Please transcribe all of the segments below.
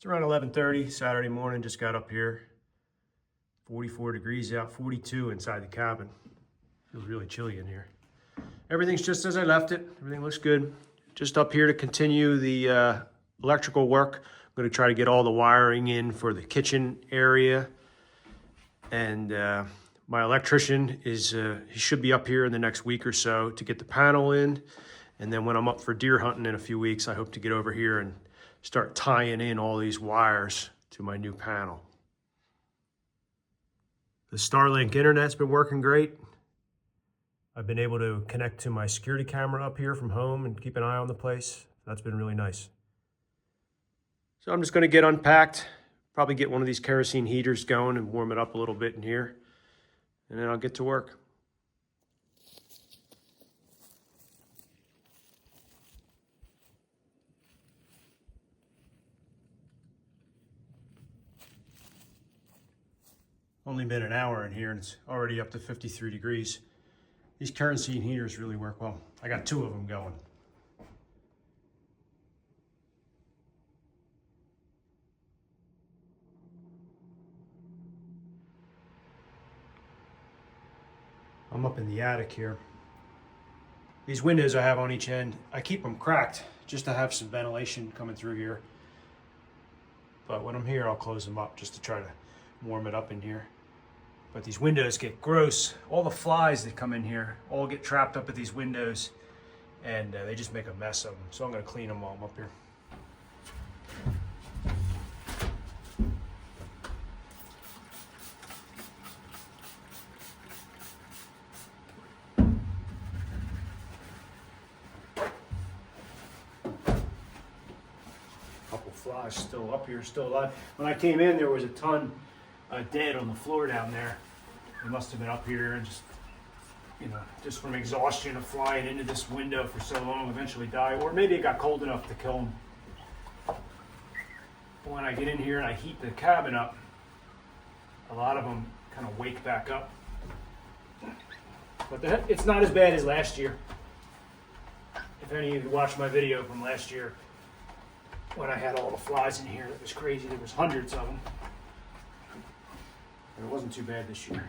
It's around 11:30 Saturday morning, just got up here. 44 degrees out, 42 inside the cabin. Feels really chilly in here. Everything's just as I left it. Everything looks good. Just up here to continue the electrical work. I'm gonna try to get all the wiring in for the kitchen area. And my electrician is, he should be up here in the next week or so to get the panel in. And then when I'm up for deer hunting in a few weeks, I hope to get over here and start tying in all these wires to my new panel. The Starlink internet's been working great. I've been able to connect to my security camera up here from home and keep an eye on the place. That's been really nice. So I'm just gonna get unpacked, probably get one of these kerosene heaters going and warm it up a little bit in here, and then I'll get to work. Only been an hour in here and it's already up to 53 degrees. These kerosene heaters really work well. I got 2 of them going. I'm up in the attic here. These windows I have on each end, I keep them cracked just to have some ventilation coming through here. But when I'm here, I'll close them up just to try to warm it up in here. But these windows get gross. All the flies that come in here all get trapped up at these windows, and they just make a mess of them. So I'm gonna clean them while I'm up here. Couple flies still up here, still alive. When I came in, there was a ton dead on the floor down there. They must have been up here and just, you know, just from exhaustion of flying into this window for so long, eventually die. Or maybe it got cold enough to kill them. But when I get in here and I heat the cabin up, a lot of them kind of wake back up. But it's not as bad as last year. If any of you watched my video from last year, when I had all the flies in here, it was crazy. There was hundreds of them. But it wasn't too bad this year.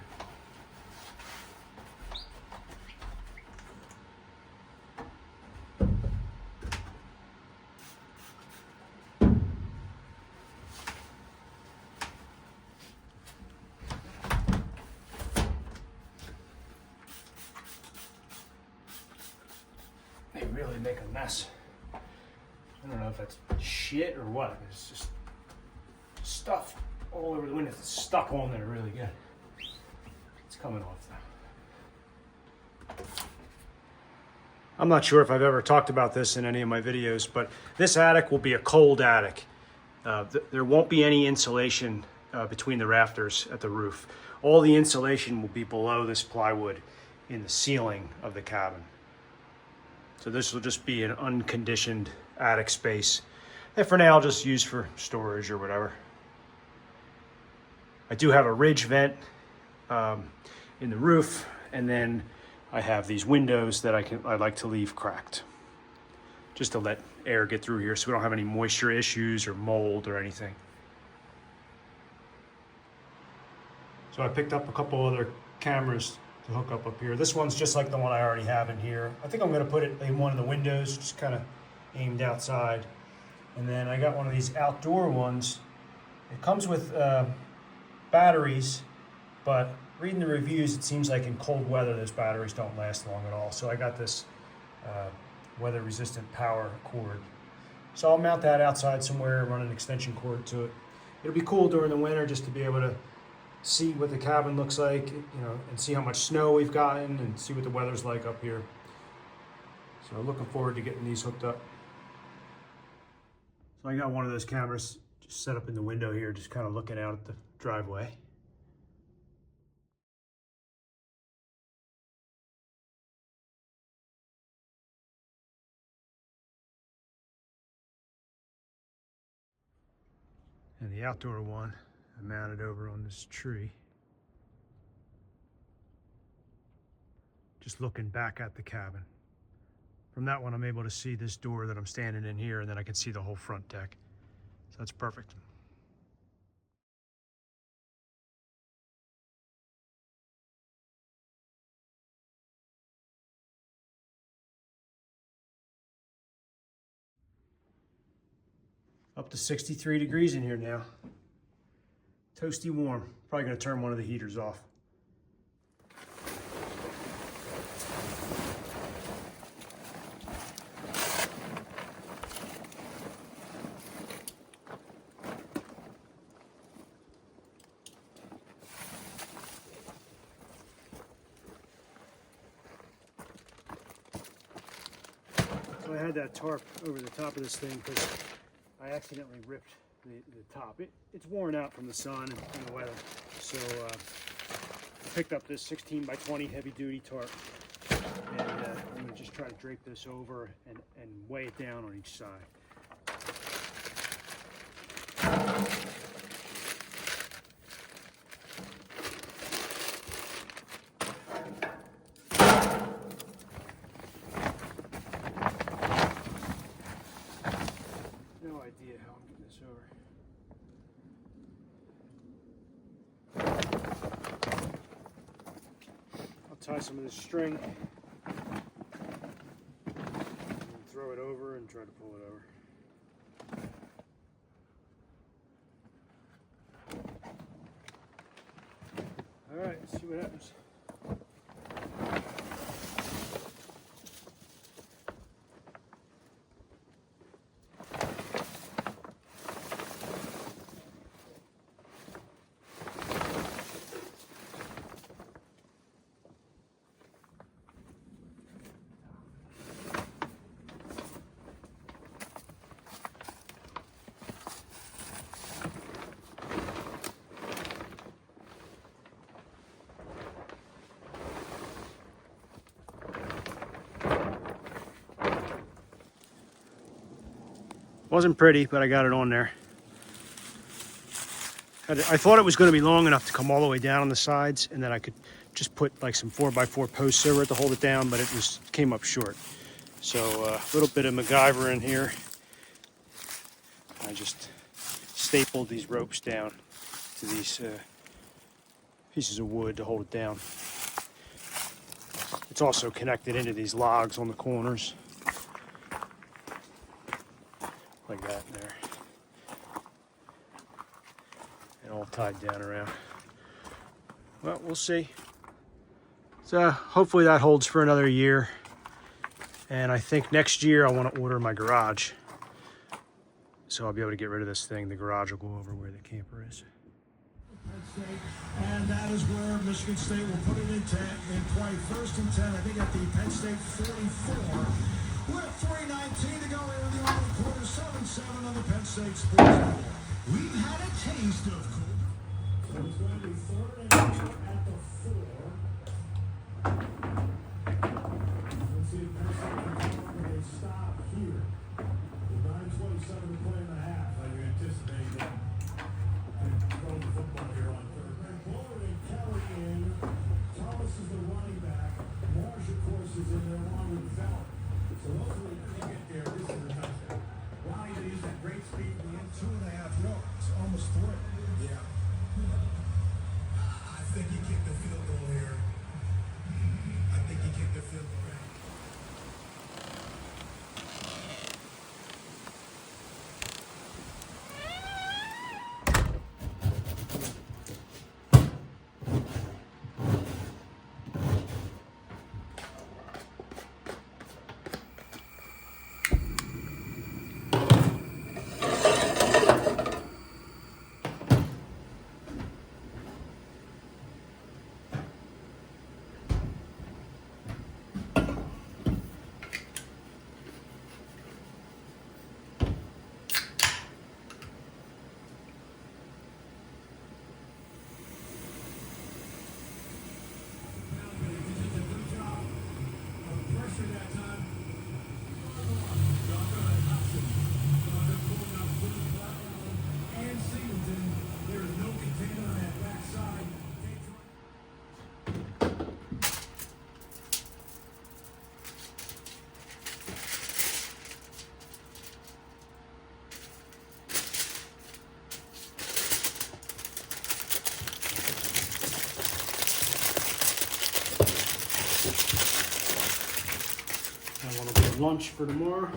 They really make a mess. I don't know if that's shit or what. It's just stuff all over the window. It's stuck on there really good. It's coming off though. I'm not sure if I've ever talked about this in any of my videos, but this attic will be a cold attic. There won't be any insulation between the rafters at the roof. All the insulation will be below this plywood in the ceiling of the cabin. So this will just be an unconditioned attic space. And for now, I'll just use for storage or whatever. I do have a ridge vent in the roof, and then I have these windows that I like to leave cracked, just to let air get through here so we don't have any moisture issues or mold or anything. So I picked up a couple other cameras to hook up here. This one's just like the one I already have in here. I think I'm gonna put it in one of the windows, just kind of aimed outside. And then I got one of these outdoor ones. It comes with batteries, but reading the reviews, it seems like in cold weather, those batteries don't last long at all. So I got this weather resistant power cord. So I'll mount that outside somewhere, run an extension cord to it. It'll be cool during the winter just to be able to see what the cabin looks like, you know, and see how much snow we've gotten and see what the weather's like up here. So I'm looking forward to getting these hooked up. So I got one of those cameras just set up in the window here, just kind of looking out at the driveway. And the outdoor one, I mounted over on this tree. Just looking back at the cabin. From that one, I'm able to see this door that I'm standing in here, and then I can see the whole front deck. So that's perfect. Up to 63 degrees in here now. Toasty warm. Probably gonna turn one of the heaters off. So I had that tarp over the top of this thing because I accidentally ripped the top. It's worn out from the sun and the weather. So I picked up this 16 by 20 heavy duty tarp, and I'm gonna just try to drape this over and weigh it down on each side. No idea how I'm getting this over. I'll tie some of this string and throw it over and try to pull it over. All right, let's see what happens. Wasn't pretty, but I got it on there. I thought it was going to be long enough to come all the way down on the sides, and then I could just put like some 4x4 posts over it to hold it down, but it came up short. So a little bit of MacGyver in here. I just stapled these ropes down to these pieces of wood to hold it down. It's also connected into these logs on the corners. Like that there. And all tied down around. Well, we'll see. So hopefully that holds for another year. And I think next year I want to order my garage. So I'll be able to get rid of this thing. The garage will go over where the camper is. And that is where Michigan State will put it in play. First and 10, I think at the Penn State 44. With 3:19 to go here in the opening quarter, 7-7 on the Penn State Sports Network. We've had a taste of cool. So it's going to be 3rd and 2 at the 4. Let's see if Penn State can come up with a stop here. With 9:27 to play in the half. Like we anticipate that. Throw the football here on 3rd. And Bullard and Kelly in. Thomas is the running back. Marsh, of course, is in there along with Fell. So hopefully when they get there, this is a touchdown. Ronnie, they use that great speed in the end, 2.5 yards, almost 3. Yeah. I think he kicked the field goal here. little bit of lunch for tomorrow.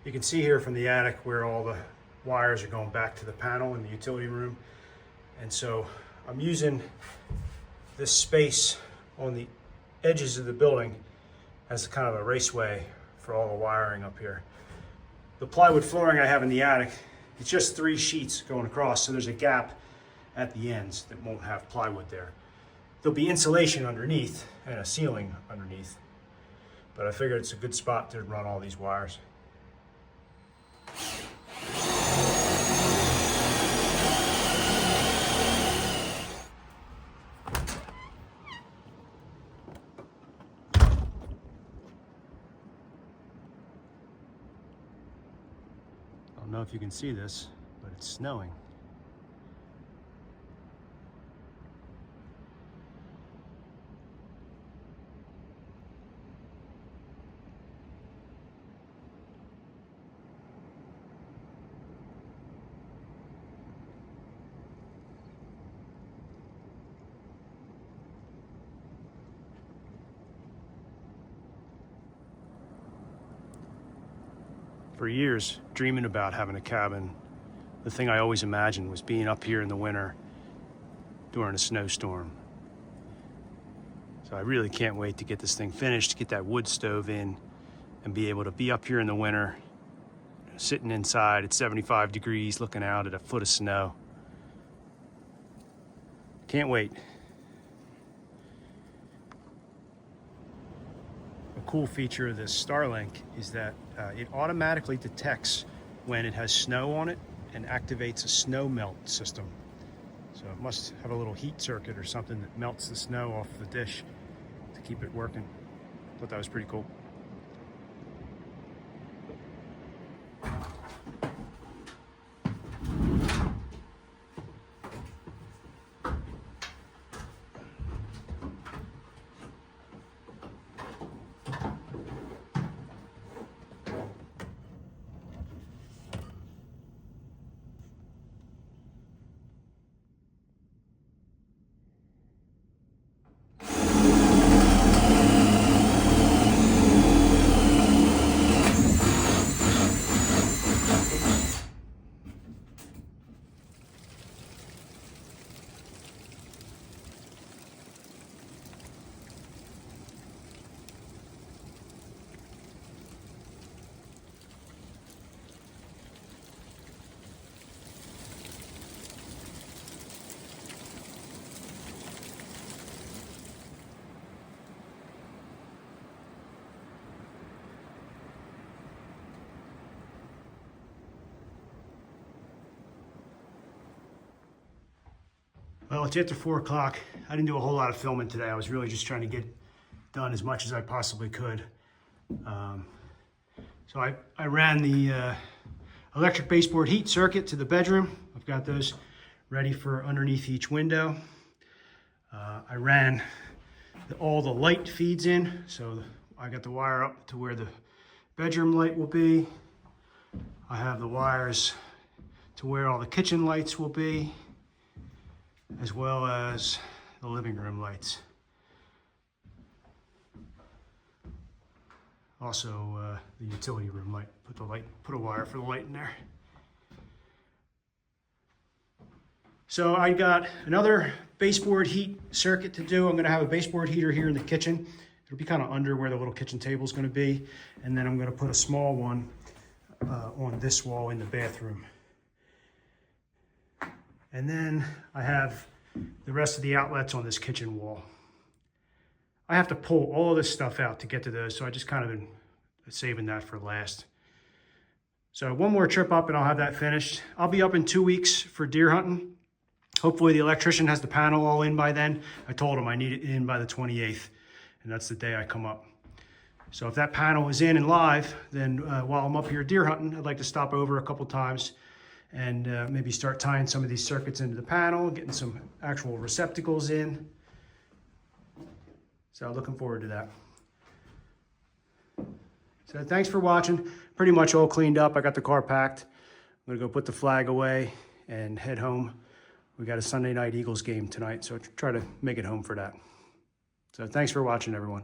You can see here from the attic where all the wires are going back to the panel in the utility room. And so I'm using this space on the edges of the building as kind of a raceway for all the wiring up here. The plywood flooring I have in the attic, it's just 3 sheets going across, so there's a gap at the ends that won't have plywood there. There'll be insulation underneath and a ceiling underneath, but I figured it's a good spot to run all these wires. I don't know if you can see this, but it's snowing. For years, dreaming about having a cabin, the thing I always imagined was being up here in the winter during a snowstorm. So I really can't wait to get this thing finished, to get that wood stove in, and be able to be up here in the winter, sitting inside at 75 degrees, looking out at a foot of snow. Can't wait. A cool feature of this Starlink is that it automatically detects when it has snow on it and activates a snow melt system. So it must have a little heat circuit or something that melts the snow off the dish to keep it working. Thought that was pretty cool. Well, it's after 4 o'clock. I didn't do a whole lot of filming today. I was really just trying to get done as much as I possibly could. So I ran the electric baseboard heat circuit to the bedroom. I've got those ready for underneath each window. I ran all the light feeds in, so I got the wire up to where the bedroom light will be. I have the wires to where all the kitchen lights will be, as well as the living room lights. Also, the utility room light. Put a wire for the light in there. So I got another baseboard heat circuit to do. I'm going to have a baseboard heater here in the kitchen. It'll be kind of under where the little kitchen table is going to be, and then I'm going to put a small one on this wall in the bathroom. And then I have the rest of the outlets on this kitchen wall. I have to pull all this stuff out to get to those, so I just kind of been saving that for last. So one more trip up and I'll have that finished. I'll be up in 2 weeks for deer hunting. Hopefully the electrician has the panel all in by then. I told him I need it in by the 28th, and that's the day I come up. So if that panel is in and live, then while I'm up here deer hunting, I'd like to stop over a couple times and maybe start tying some of these circuits into the panel, getting some actual receptacles in. So looking forward to that. So thanks for watching. Pretty much all cleaned up. I got the car packed. I'm gonna go put the flag away and head home. We got a Sunday night Eagles game tonight, so try to make it home for that. So thanks for watching, everyone.